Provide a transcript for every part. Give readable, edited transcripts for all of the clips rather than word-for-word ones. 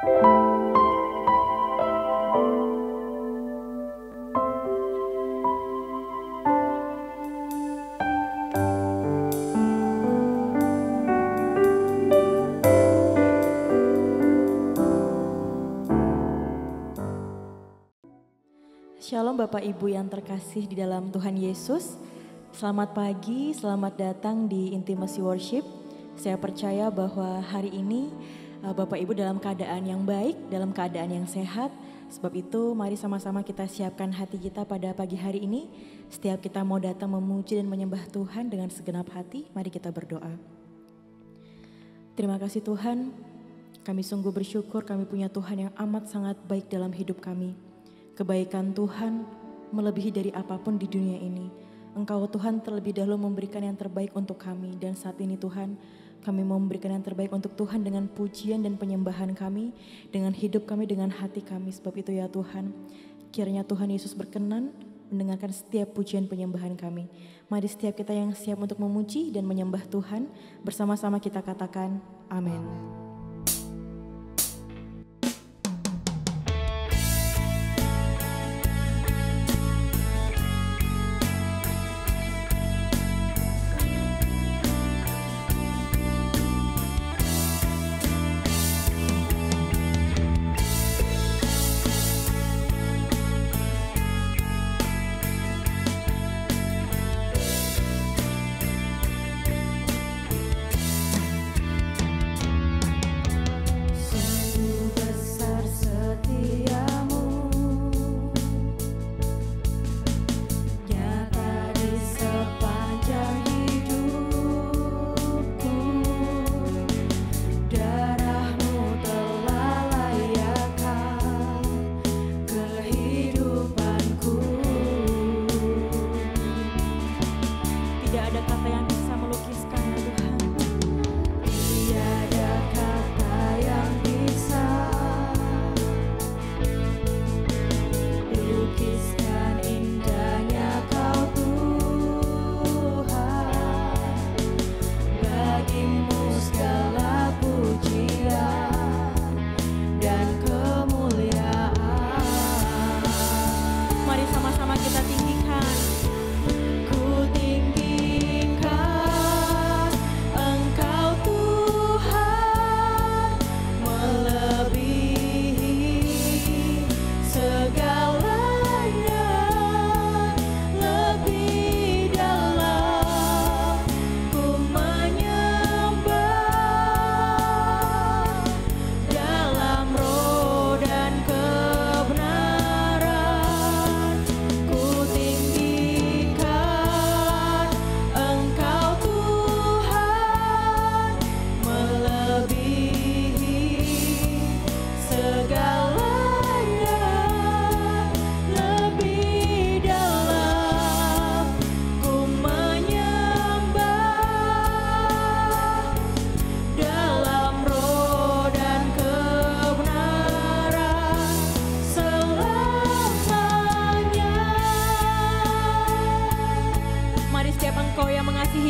Shalom Bapak Ibu yang terkasih di dalam Tuhan Yesus. Selamat pagi, selamat datang di Intimacy Worship. Saya percaya bahwa hari ini Bapak Ibu dalam keadaan yang baik, dalam keadaan yang sehat. Sebab itu mari sama-sama kita siapkan hati kita pada pagi hari ini. Setiap kita mau datang memuji dan menyembah Tuhan dengan segenap hati, mari kita berdoa. Terima kasih Tuhan, kami sungguh bersyukur kami punya Tuhan yang amat sangat baik dalam hidup kami. Kebaikan Tuhan melebihi dari apapun di dunia ini. Engkau Tuhan terlebih dahulu memberikan yang terbaik untuk kami. Dan saat ini Tuhan, kami mau memberikan yang terbaik untuk Tuhan dengan pujian dan penyembahan kami. Dengan hidup kami, dengan hati kami. Sebab itu ya Tuhan, kiranya Tuhan Yesus berkenan mendengarkan setiap pujian penyembahan kami. Mari setiap kita yang siap untuk memuji dan menyembah Tuhan, bersama-sama kita katakan amin.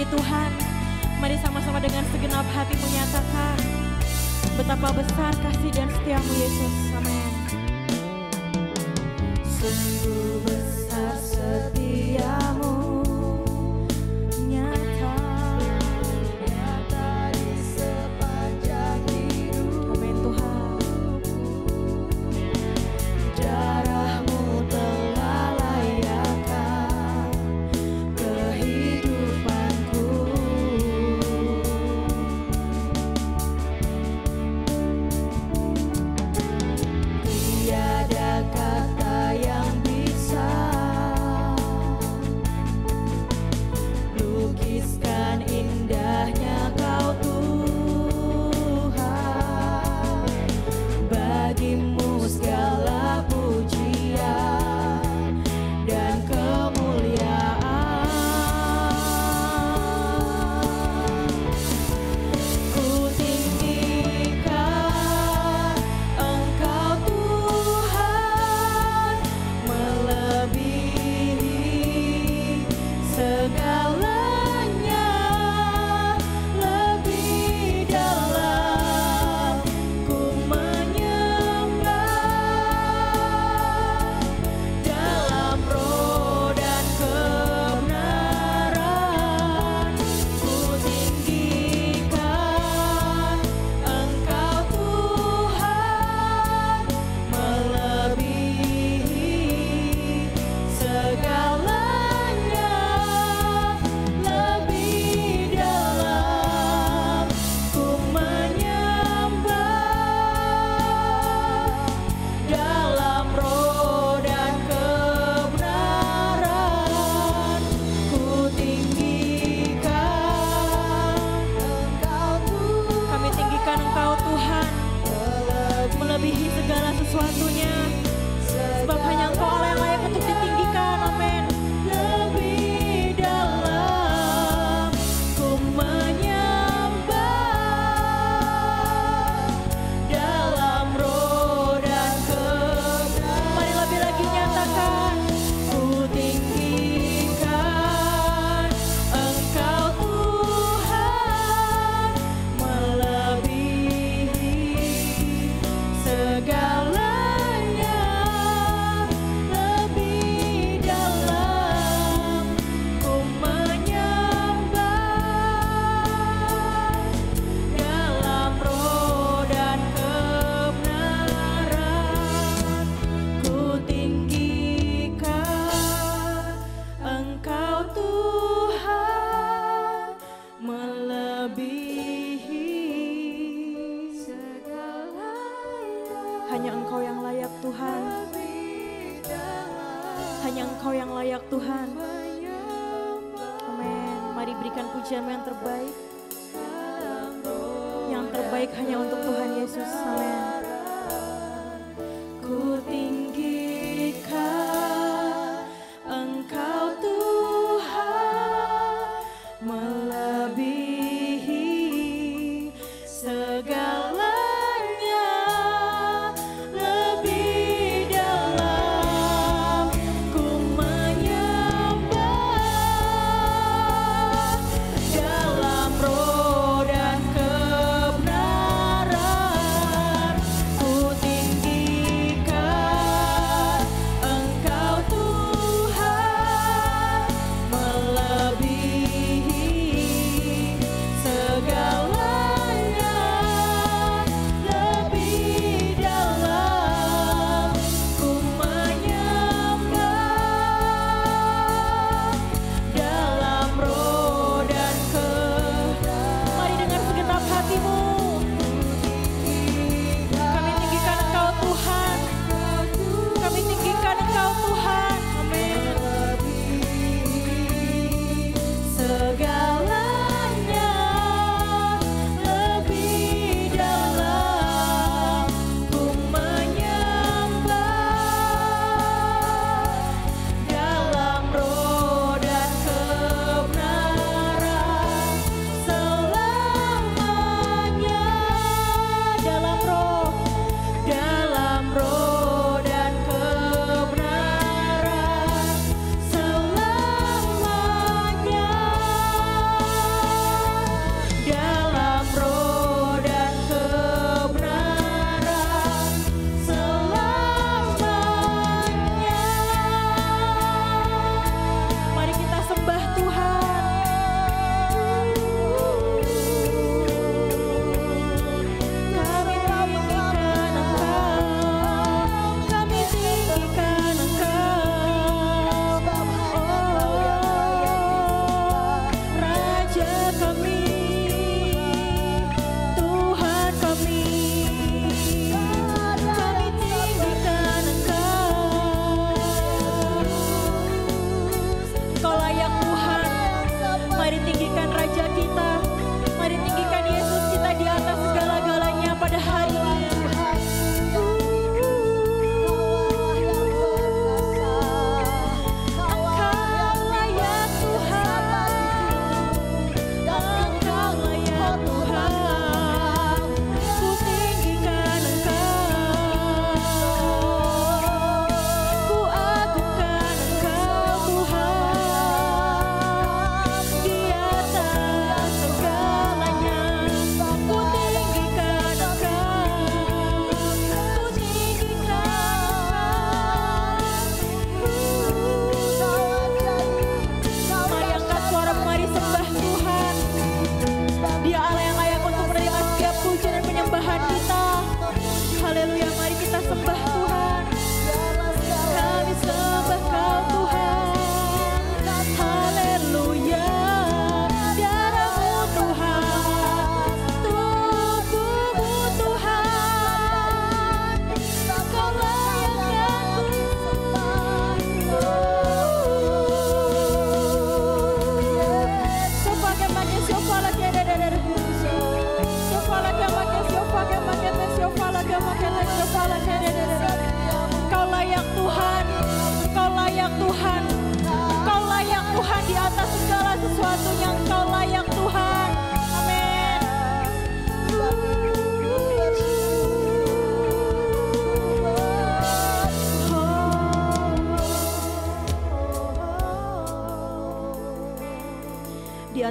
Tuhan, mari sama-sama dengan segenap hati menyatakan betapa besar kasih dan setiamu Yesus. Amin. Sungguh besar setiamu, nyata di sepanjang hidup. Amin Tuhan. Darahmu telah layakkan kehidupanku. Tiada kata yang bisa melebihi segala sesuatunya. Sebab hanya Engkau Allah yang layak untuk ditinggikan. Amin. Lebih dalam ku menyembah dalam roh dan kebenaran. Mari lebih lagi nyatakan, ku tinggikan Engkau Tuhan melebihi segalanya. Lebih dalam ku menyembah dalam roh dan kebenaran. Ku tinggikan Engkau Tuhan melebihi segalanya. Hanya Engkau yang layak Tuhan. Hanya Engkau yang layak Tuhan. Amin. Mari berikan pujian yang terbaik. Yang terbaik hanya untuk Tuhan Yesus. Amin. Ku tinggikan Engkau Tuhan melebihi segalanya. Lebih dalam ku menyembah dalam roh dan kebenaran.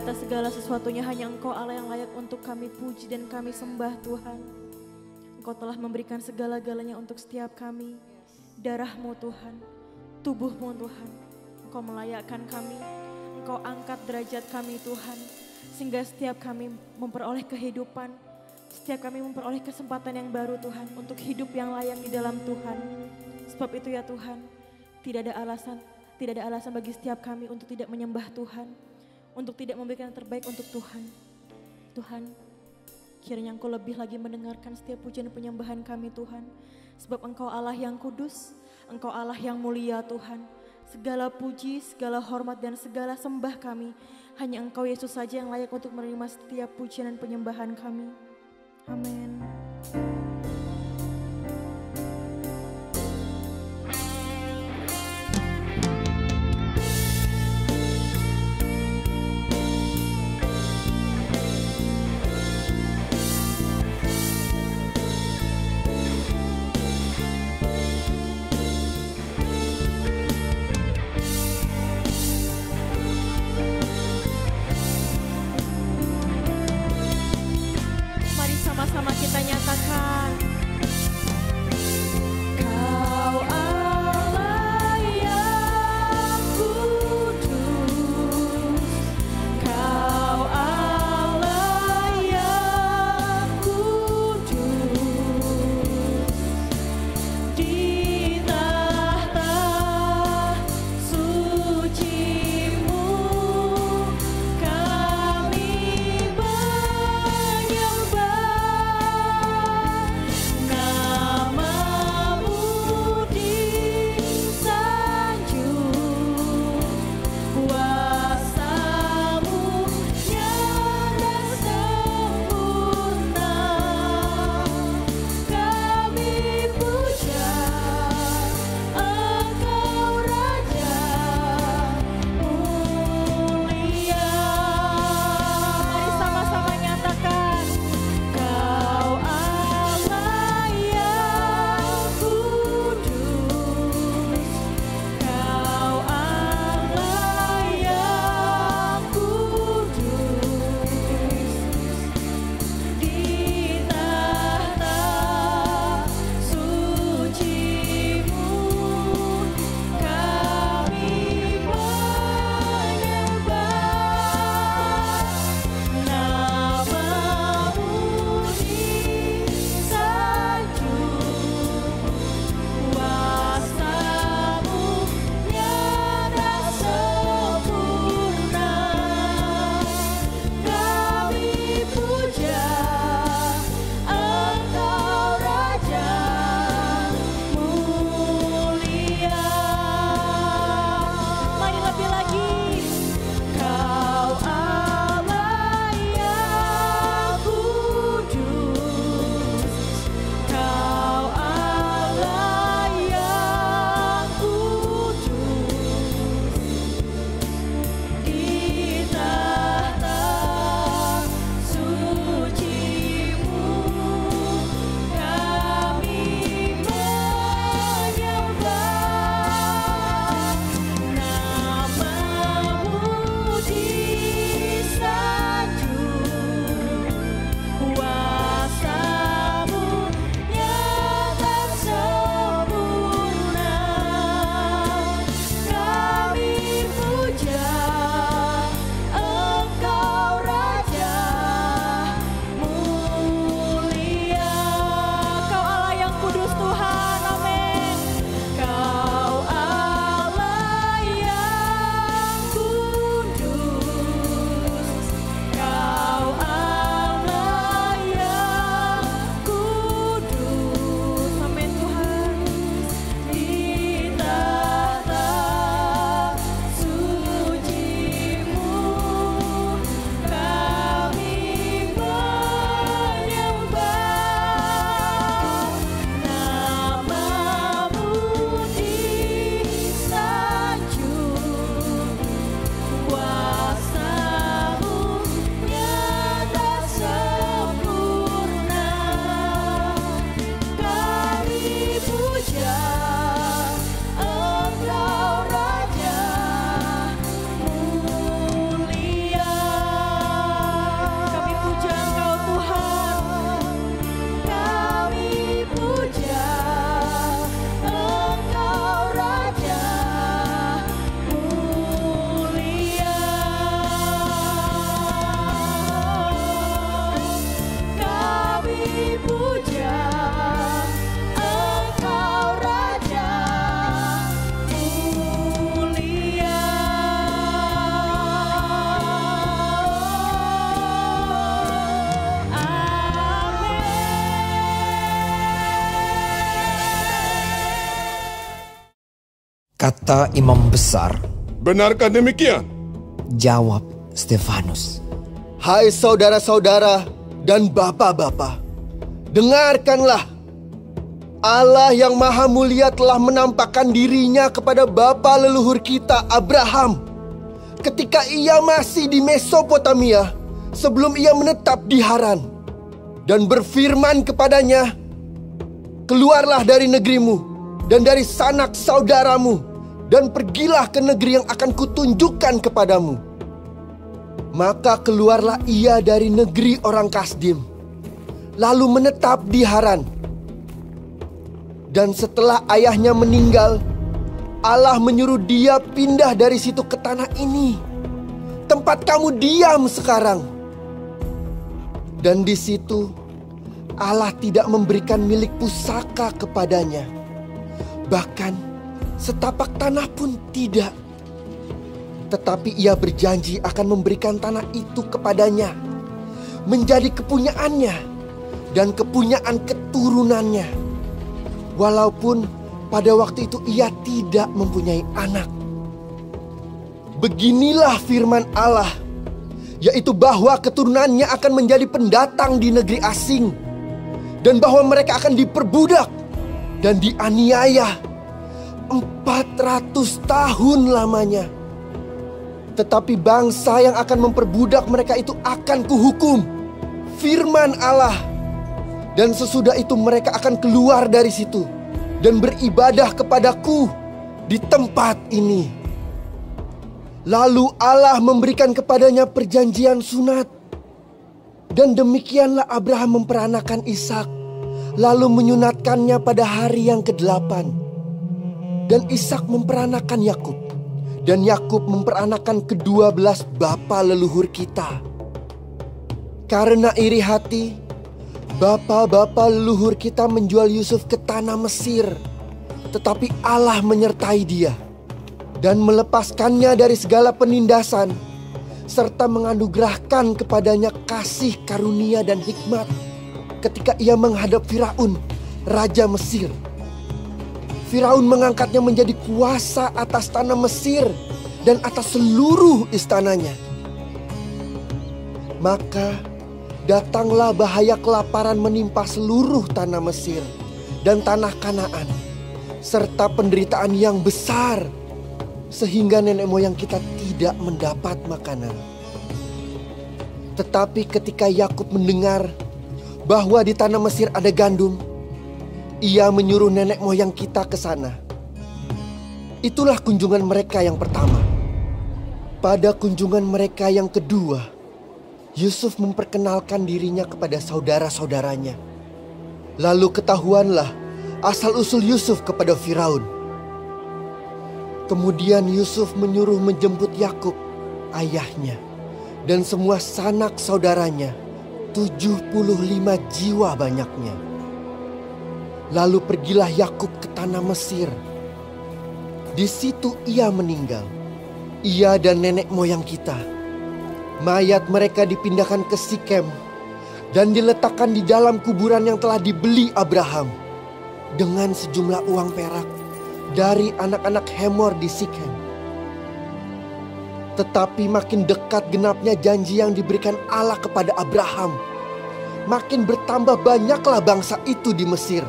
atas segala sesuatunya hanya Engkau Allah yang layak untuk kami puji dan kami sembah Tuhan. Engkau telah memberikan segala-galanya untuk setiap kami. Darah-Mu Tuhan, tubuh-Mu Tuhan. Engkau melayakkan kami, Engkau angkat derajat kami Tuhan. Sehingga setiap kami memperoleh kehidupan, setiap kami memperoleh kesempatan yang baru Tuhan. Untuk hidup yang layak di dalam Tuhan. Sebab itu ya Tuhan, tidak ada alasan bagi setiap kami untuk tidak menyembah Tuhan. Untuk tidak memberikan yang terbaik untuk Tuhan. Tuhan, kiranya Engkau lebih lagi mendengarkan setiap pujian dan penyembahan kami Tuhan. Sebab Engkau Allah yang kudus, Engkau Allah yang mulia Tuhan. Segala puji, segala hormat dan segala sembah kami, hanya Engkau Yesus saja yang layak untuk menerima setiap pujian dan penyembahan kami. Amin. Sama-sama kita nyatakan kata imam besar. Benarkah demikian? Jawab Stefanus. Hai saudara-saudara dan bapak-bapak, dengarkanlah. Allah yang maha mulia telah menampakkan dirinya kepada bapa leluhur kita Abraham ketika ia masih di Mesopotamia sebelum ia menetap di Haran, dan berfirman kepadanya, keluarlah dari negerimu dan dari sanak saudaramu dan pergilah ke negeri yang akan kutunjukkan kepadamu. Maka keluarlah ia dari negeri orang Kasdim, lalu menetap di Haran. Dan setelah ayahnya meninggal, Allah menyuruh dia pindah dari situ ke tanah ini, tempat kamu diam sekarang. Dan di situ Allah tidak memberikan milik pusaka kepadanya, bahkan setapak tanah pun tidak. Tetapi ia berjanji akan memberikan tanah itu kepadanya, menjadi kepunyaannya dan kepunyaan keturunannya, walaupun pada waktu itu ia tidak mempunyai anak. Beginilah firman Allah, yaitu bahwa keturunannya akan menjadi pendatang di negeri asing, dan bahwa mereka akan diperbudak dan dianiaya 400 tahun lamanya. Tetapi bangsa yang akan memperbudak mereka itu akan kuhukum, firman Allah. Dan sesudah itu mereka akan keluar dari situ dan beribadah kepadaku di tempat ini. Lalu Allah memberikan kepadanya perjanjian sunat. Dan demikianlah Abraham memperanakan Ishak, lalu menyunatkannya pada hari yang ke-8. Dan Ishak memperanakan Yakub, dan Yakub memperanakan ke-12 bapa leluhur kita. Karena iri hati, bapa-bapa leluhur kita menjual Yusuf ke tanah Mesir. Tetapi Allah menyertai dia dan melepaskannya dari segala penindasan, serta menganugerahkan kepadanya kasih karunia dan hikmat ketika ia menghadap Firaun, raja Mesir. Firaun mengangkatnya menjadi kuasa atas tanah Mesir dan atas seluruh istananya. Maka datanglah bahaya kelaparan menimpa seluruh tanah Mesir dan tanah Kanaan, serta penderitaan yang besar, sehingga nenek moyang kita tidak mendapat makanan. Tetapi ketika Yakub mendengar bahwa di tanah Mesir ada gandum, ia menyuruh nenek moyang kita ke sana. Itulah kunjungan mereka yang pertama. Pada kunjungan mereka yang kedua, Yusuf memperkenalkan dirinya kepada saudara-saudaranya. Lalu ketahuanlah asal-usul Yusuf kepada Firaun. Kemudian Yusuf menyuruh menjemput Yakub, ayahnya, dan semua sanak saudaranya, 75 jiwa banyaknya. Lalu pergilah Yakub ke tanah Mesir. Di situ ia meninggal, ia dan nenek moyang kita. Mayat mereka dipindahkan ke Sikem dan diletakkan di dalam kuburan yang telah dibeli Abraham dengan sejumlah uang perak dari anak-anak Hemor di Sikem. Tetapi makin dekat genapnya janji yang diberikan Allah kepada Abraham, makin bertambah banyaklah bangsa itu di Mesir,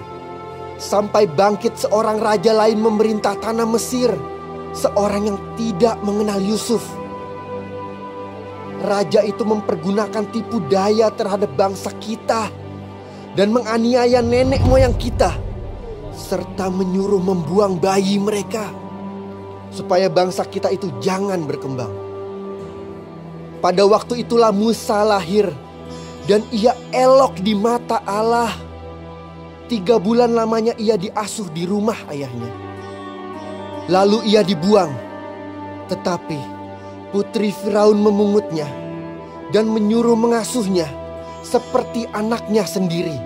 sampai bangkit seorang raja lain memerintah tanah Mesir, seorang yang tidak mengenal Yusuf. Raja itu mempergunakan tipu daya terhadap bangsa kita dan menganiaya nenek moyang kita, serta menyuruh membuang bayi mereka supaya bangsa kita itu jangan berkembang. Pada waktu itulah Musa lahir dan ia elok di mata Allah. 3 bulan lamanya ia diasuh di rumah ayahnya. Lalu ia dibuang. Tetapi putri Firaun memungutnya dan menyuruh mengasuhnya seperti anaknya sendiri.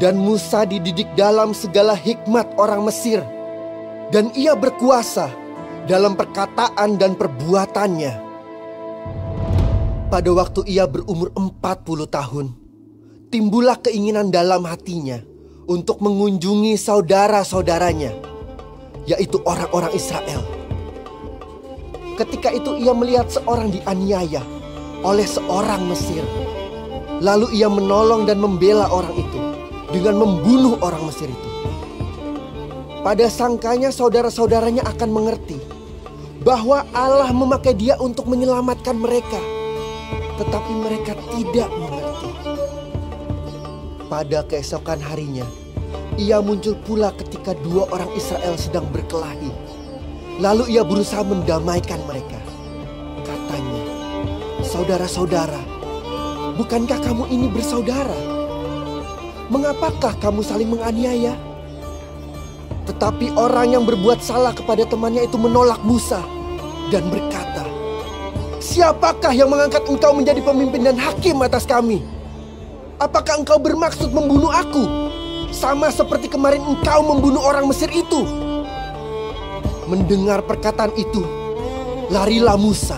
Dan Musa dididik dalam segala hikmat orang Mesir, dan ia berkuasa dalam perkataan dan perbuatannya. Pada waktu ia berumur 40 tahun, timbullah keinginan dalam hatinya untuk mengunjungi saudara-saudaranya. yaitu orang-orang Israel. Ketika itu ia melihat seorang dianiaya oleh seorang Mesir. Lalu ia menolong dan membela orang itu dengan membunuh orang Mesir itu. Pada sangkanya saudara-saudaranya akan mengerti bahwa Allah memakai dia untuk menyelamatkan mereka. Tetapi mereka tidak mengerti. Pada keesokan harinya, ia muncul pula ketika dua orang Israel sedang berkelahi. Lalu ia berusaha mendamaikan mereka. Katanya, "Saudara-saudara, bukankah kamu ini bersaudara? Mengapakah kamu saling menganiaya?" Tetapi orang yang berbuat salah kepada temannya itu menolak Musa dan berkata, "Siapakah yang mengangkat engkau menjadi pemimpin dan hakim atas kami? Apakah engkau bermaksud membunuh aku, sama seperti kemarin engkau membunuh orang Mesir itu?" Mendengar perkataan itu, larilah Musa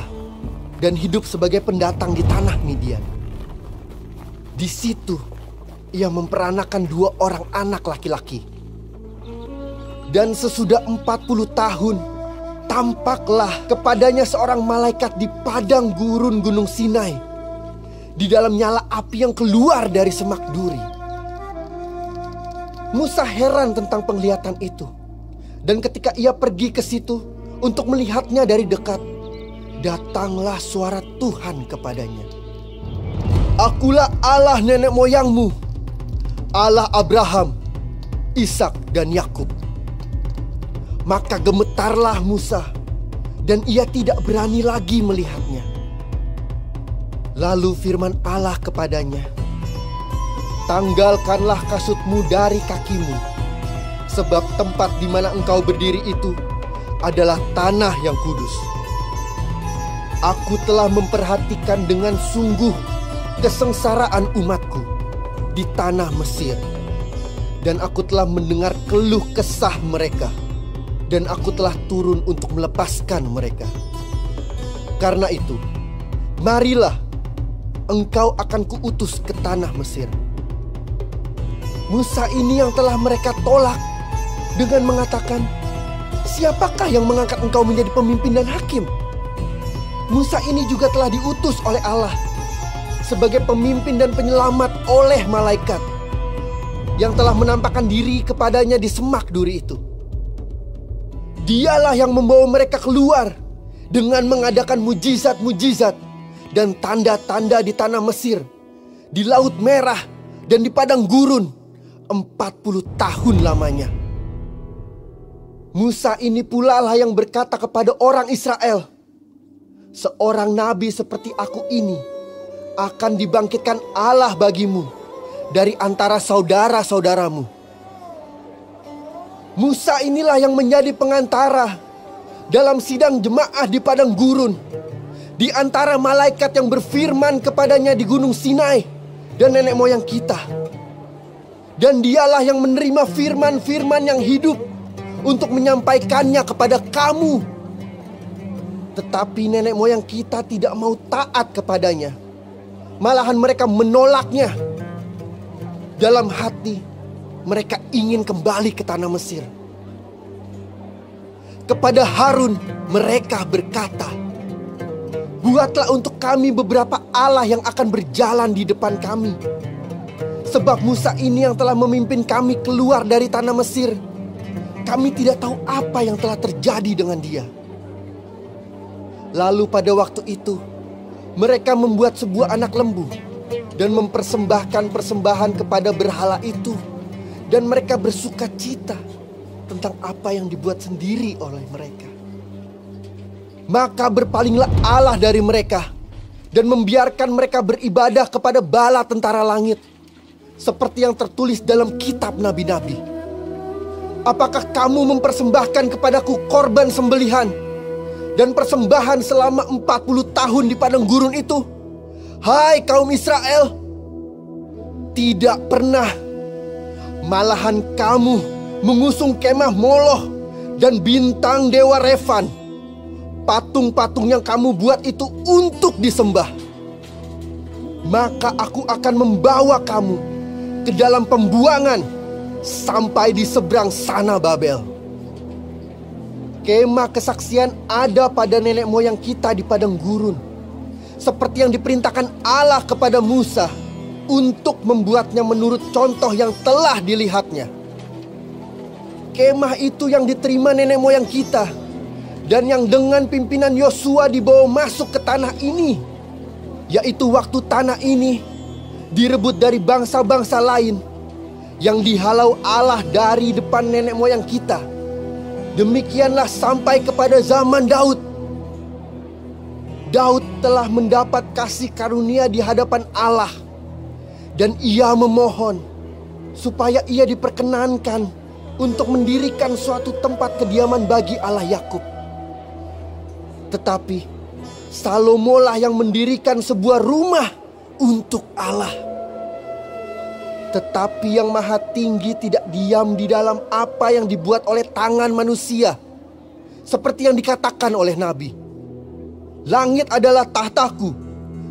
dan hidup sebagai pendatang di tanah Midian. Di situ ia memperanakan 2 orang anak laki-laki. Dan sesudah 40 tahun, tampaklah kepadanya seorang malaikat di padang gurun Gunung Sinai, di dalam nyala api yang keluar dari semak duri. Musa heran tentang penglihatan itu. Dan ketika ia pergi ke situ untuk melihatnya dari dekat, datanglah suara Tuhan kepadanya. "Akulah Allah nenek moyangmu, Allah Abraham, Ishak dan Yakub." Maka gemetarlah Musa dan ia tidak berani lagi melihatnya. Lalu firman Allah kepadanya, "Tanggalkanlah kasutmu dari kakimu, sebab tempat di mana engkau berdiri itu adalah tanah yang kudus. Aku telah memperhatikan dengan sungguh kesengsaraan umatku di tanah Mesir, dan aku telah mendengar keluh kesah mereka, dan aku telah turun untuk melepaskan mereka. Karena itu, marilah, engkau akan kuutus ke tanah Mesir." Musa ini yang telah mereka tolak dengan mengatakan, "Siapakah yang mengangkat engkau menjadi pemimpin dan hakim?" Musa ini juga telah diutus oleh Allah sebagai pemimpin dan penyelamat oleh malaikat yang telah menampakkan diri kepadanya di semak duri itu. Dialah yang membawa mereka keluar dengan mengadakan mujizat-mujizat dan tanda-tanda di tanah Mesir, di Laut Merah, dan di padang gurun 40 tahun lamanya. Musa ini pula lah yang berkata kepada orang Israel, "Seorang nabi seperti aku ini akan dibangkitkan Allah bagimu dari antara saudara-saudaramu." Musa inilah yang menjadi pengantara dalam sidang jemaah di padang gurun, di antara malaikat yang berfirman kepadanya di Gunung Sinai dan nenek moyang kita. Dan dialah yang menerima firman-firman yang hidup untuk menyampaikannya kepada kamu. Tetapi nenek moyang kita tidak mau taat kepadanya. Malahan mereka menolaknya. Dalam hati mereka ingin kembali ke tanah Mesir. Kepada Harun mereka berkata, "Buatlah untuk kami beberapa Allah yang akan berjalan di depan kami. Sebab Musa ini yang telah memimpin kami keluar dari tanah Mesir. Kami tidak tahu apa yang telah terjadi dengan dia." Lalu pada waktu itu mereka membuat sebuah anak lembu dan mempersembahkan persembahan kepada berhala itu. Dan mereka bersuka cita tentang apa yang dibuat sendiri oleh mereka. Maka berpalinglah Allah dari mereka dan membiarkan mereka beribadah kepada bala tentara langit, seperti yang tertulis dalam kitab nabi-nabi. "Apakah kamu mempersembahkan kepadaku korban sembelihan dan persembahan selama 40 tahun di padang gurun itu, hai kaum Israel? Tidak pernah. Malahan kamu mengusung kemah Moloch dan bintang dewa Refan. Patung-patung yang kamu buat itu untuk disembah. Maka aku akan membawa kamu ke dalam pembuangan sampai di seberang sana Babel. Kemah kesaksian ada pada nenek moyang kita di padang gurun, seperti yang diperintahkan Allah kepada Musa untuk membuatnya menurut contoh yang telah dilihatnya. Kemah itu yang diterima nenek moyang kita, dan yang dengan pimpinan Yosua dibawa masuk ke tanah ini, yaitu waktu tanah ini direbut dari bangsa-bangsa lain yang dihalau Allah dari depan nenek moyang kita. Demikianlah sampai kepada zaman Daud. Daud telah mendapat kasih karunia di hadapan Allah, dan ia memohon supaya ia diperkenankan untuk mendirikan suatu tempat kediaman bagi Allah Yakub. Tetapi Salomo lah yang mendirikan sebuah rumah untuk Allah. Tetapi yang Maha Tinggi tidak diam di dalam apa yang dibuat oleh tangan manusia, seperti yang dikatakan oleh Nabi. Langit adalah tahtaku,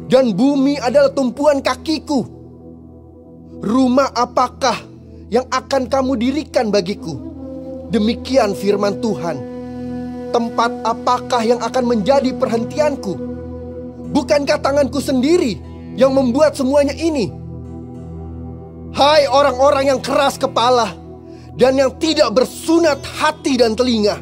dan bumi adalah tumpuan kakiku. Rumah apakah yang akan kamu dirikan bagiku? Demikian firman Tuhan. Tempat apakah yang akan menjadi perhentianku? Bukankah tanganku sendiri yang membuat semuanya ini? Hai orang-orang yang keras kepala dan yang tidak bersunat hati dan telinga,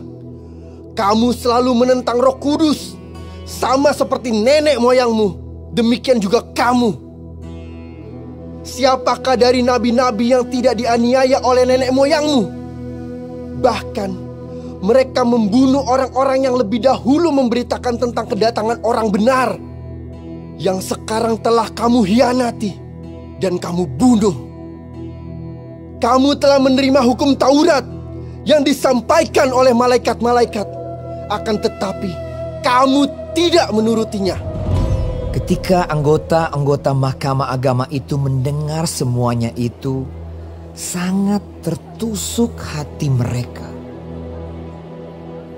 kamu selalu menentang Roh Kudus, sama seperti nenek moyangmu, demikian juga kamu. Siapakah dari nabi-nabi yang tidak dianiaya oleh nenek moyangmu? Bahkan mereka membunuh orang-orang yang lebih dahulu memberitakan tentang kedatangan orang benar, yang sekarang telah kamu hianati dan kamu bunuh. Kamu telah menerima hukum Taurat yang disampaikan oleh malaikat-malaikat, akan tetapi kamu tidak menurutinya. Ketika anggota-anggota Mahkamah Agama itu mendengar semuanya itu, sangat tertusuk hati mereka.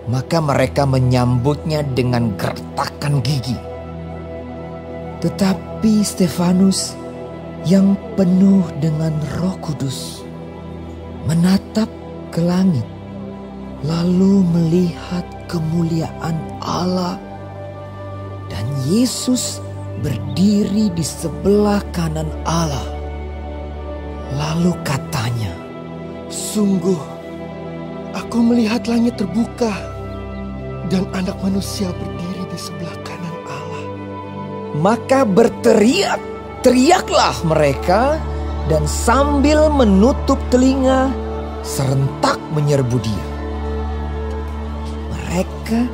Maka mereka menyambutnya dengan gertakan gigi. Tetapi Stefanus yang penuh dengan Roh Kudus menatap ke langit, lalu melihat kemuliaan Allah dan Yesus berdiri di sebelah kanan Allah. Lalu katanya, "Sungguh, aku melihat langit terbuka dan Anak Manusia berdiri di sebelah kanan Allah." Maka teriaklah mereka, dan sambil menutup telinga serentak menyerbu dia. Mereka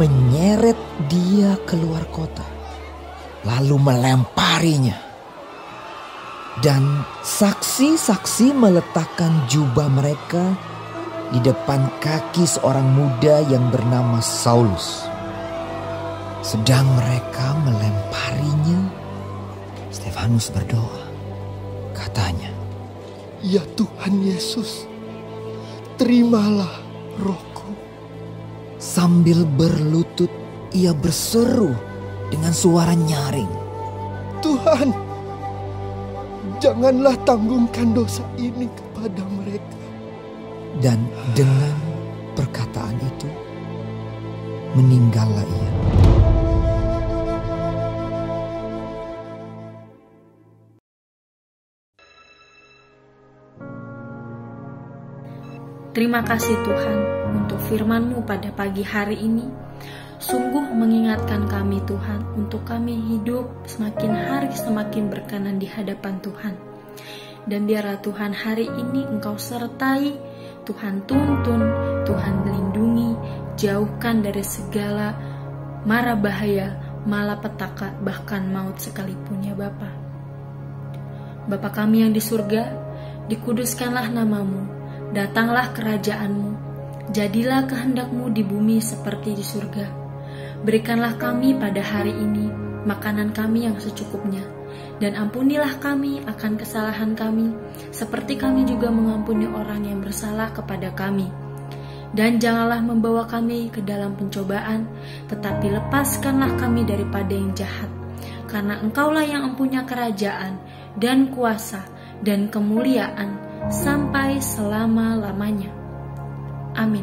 menyeret dia keluar kota, lalu melemparinya. Dan saksi-saksi meletakkan jubah mereka di depan kaki seorang muda yang bernama Saulus. Sedang mereka melemparinya, Stefanus berdoa. Katanya, "Ya Tuhan Yesus, terimalah rohku." Sambil berlutut ia berseru dengan suara nyaring, "Tuhan, janganlah tanggungkan dosa ini kepada mereka." Dan dengan perkataan itu meninggallah ia. Terima kasih Tuhan untuk firman-Mu pada pagi hari ini. Sungguh mengingatkan kami Tuhan untuk kami hidup semakin hari semakin berkenan di hadapan Tuhan. Dan biarlah Tuhan hari ini Engkau sertai, Tuhan tuntun, Tuhan melindungi, jauhkan dari segala mara bahaya, malapetaka, bahkan maut sekalipun ya Bapa. Bapa kami yang di surga, dikuduskanlah nama-Mu. Datanglah kerajaan-Mu, jadilah kehendak-Mu di bumi seperti di surga. Berikanlah kami pada hari ini makanan kami yang secukupnya, dan ampunilah kami akan kesalahan kami, seperti kami juga mengampuni orang yang bersalah kepada kami. Dan janganlah membawa kami ke dalam pencobaan, tetapi lepaskanlah kami daripada yang jahat. Karena Engkaulah yang mempunyai kerajaan, dan kuasa, dan kemuliaan, sampai selama-lamanya. Amin.